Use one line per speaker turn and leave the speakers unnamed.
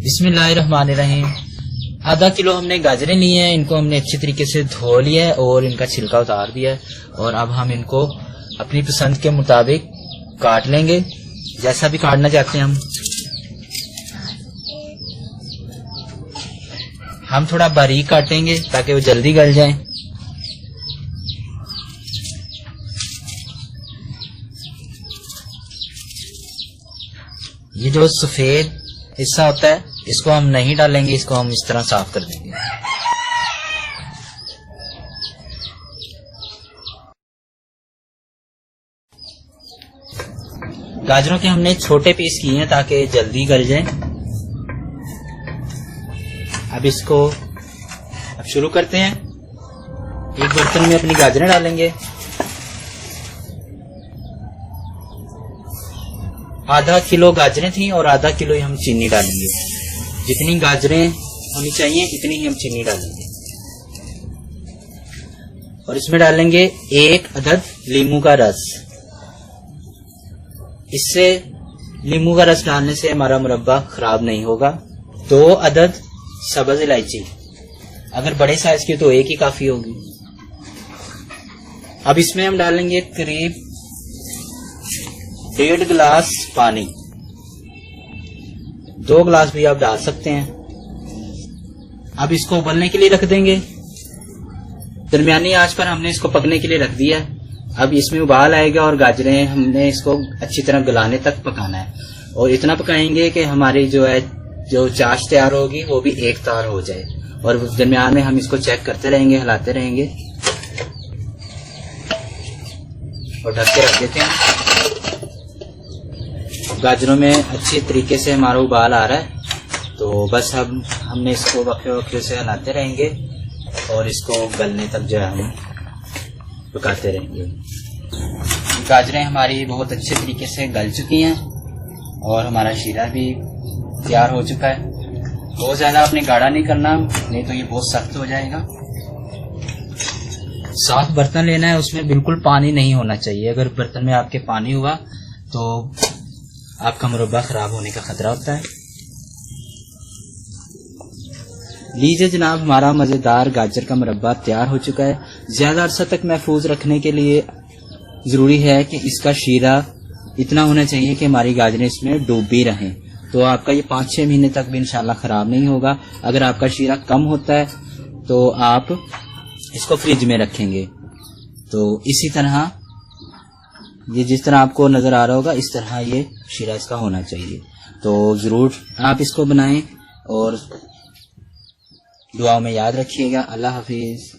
बिस्मिल्लाहिर्रहमानिर्रहीम। आधा किलो हमने गाजरें ली हैं। इनको हमने अच्छी तरीके से धो लिया है और इनका छिलका उतार दिया है। और अब हम इनको अपनी पसंद के मुताबिक काट लेंगे, जैसा भी काटना चाहते हैं हम थोड़ा बारीक काटेंगे ताकि वो जल्दी गल जाएं। ये जो सफेद हिस्सा होता है इसको हम नहीं डालेंगे, इसको हम इस तरह साफ कर देंगे। गाजरों के हमने छोटे पीस किए हैं ताकि जल्दी गल जाएं। अब इसको शुरू करते हैं। एक बर्तन में अपनी गाजरें डालेंगे। आधा किलो गाजरें थी और आधा किलो ही हम चीनी डालेंगे। जितनी गाजरें हमें चाहिए इतनी ही हम चीनी डालेंगे। और इसमें डालेंगे 1 अदद नींबू का रस। इससे नींबू का रस डालने से हमारा मुरब्बा खराब नहीं होगा। 2 अदद सब्ज इलायची, अगर बड़े साइज की तो 1 ही काफी होगी। अब इसमें हम डालेंगे करीब 1.5 गिलास पानी। 2 गिलास भी आप डाल सकते हैं। अब इसको उबलने के लिए रख देंगे। दरमियानी आंच पर हमने इसको पकने के लिए रख दिया है। अब इसमें उबाल आएगा और गाजरें हमने इसको अच्छी तरह गलाने तक पकाना है। और इतना पकाएंगे कि हमारी जो चाश तैयार होगी वो भी एक तार हो जाए। और दरमियान में हम इसको चेक करते रहेंगे, हिलाते रहेंगे और ढक के रख देते हैं। गाजरों में अच्छी तरीके से हमारा उबाल आ रहा है, तो बस अब हमने इसको वक्फे वक्फे से हिलाते रहेंगे और इसको गलने तक जो है हम पकाते रहेंगे। गाजरें हमारी बहुत अच्छे तरीके से गल चुकी हैं और हमारा शीरा भी तैयार हो चुका है। बहुत ज्यादा आपने गाढ़ा नहीं करना, नहीं तो ये बहुत सख्त हो जाएगा। साफ बर्तन लेना है, उसमें बिल्कुल पानी नहीं होना चाहिए। अगर बर्तन में आपके पानी हुआ तो आपका मुरब्बा खराब होने का खतरा होता है। लीजिए जनाब, हमारा मजेदार गाजर का मुरब्बा तैयार हो चुका है। ज्यादा अरसा तक महफूज रखने के लिए जरूरी है कि इसका शीरा इतना होना चाहिए कि हमारी गाजरें इसमें डूबी रहें। तो आपका ये 5-6 महीने तक भी इंशाल्लाह खराब नहीं होगा। अगर आपका शीरा कम होता है तो आप इसको फ्रिज में रखेंगे। तो इसी तरह ये जिस तरह आपको नजर आ रहा होगा इस तरह ये शीरा इसका होना चाहिए। तो जरूर आप इसको बनाएं और दुआओं में याद रखिएगा। अल्लाह हाफिज।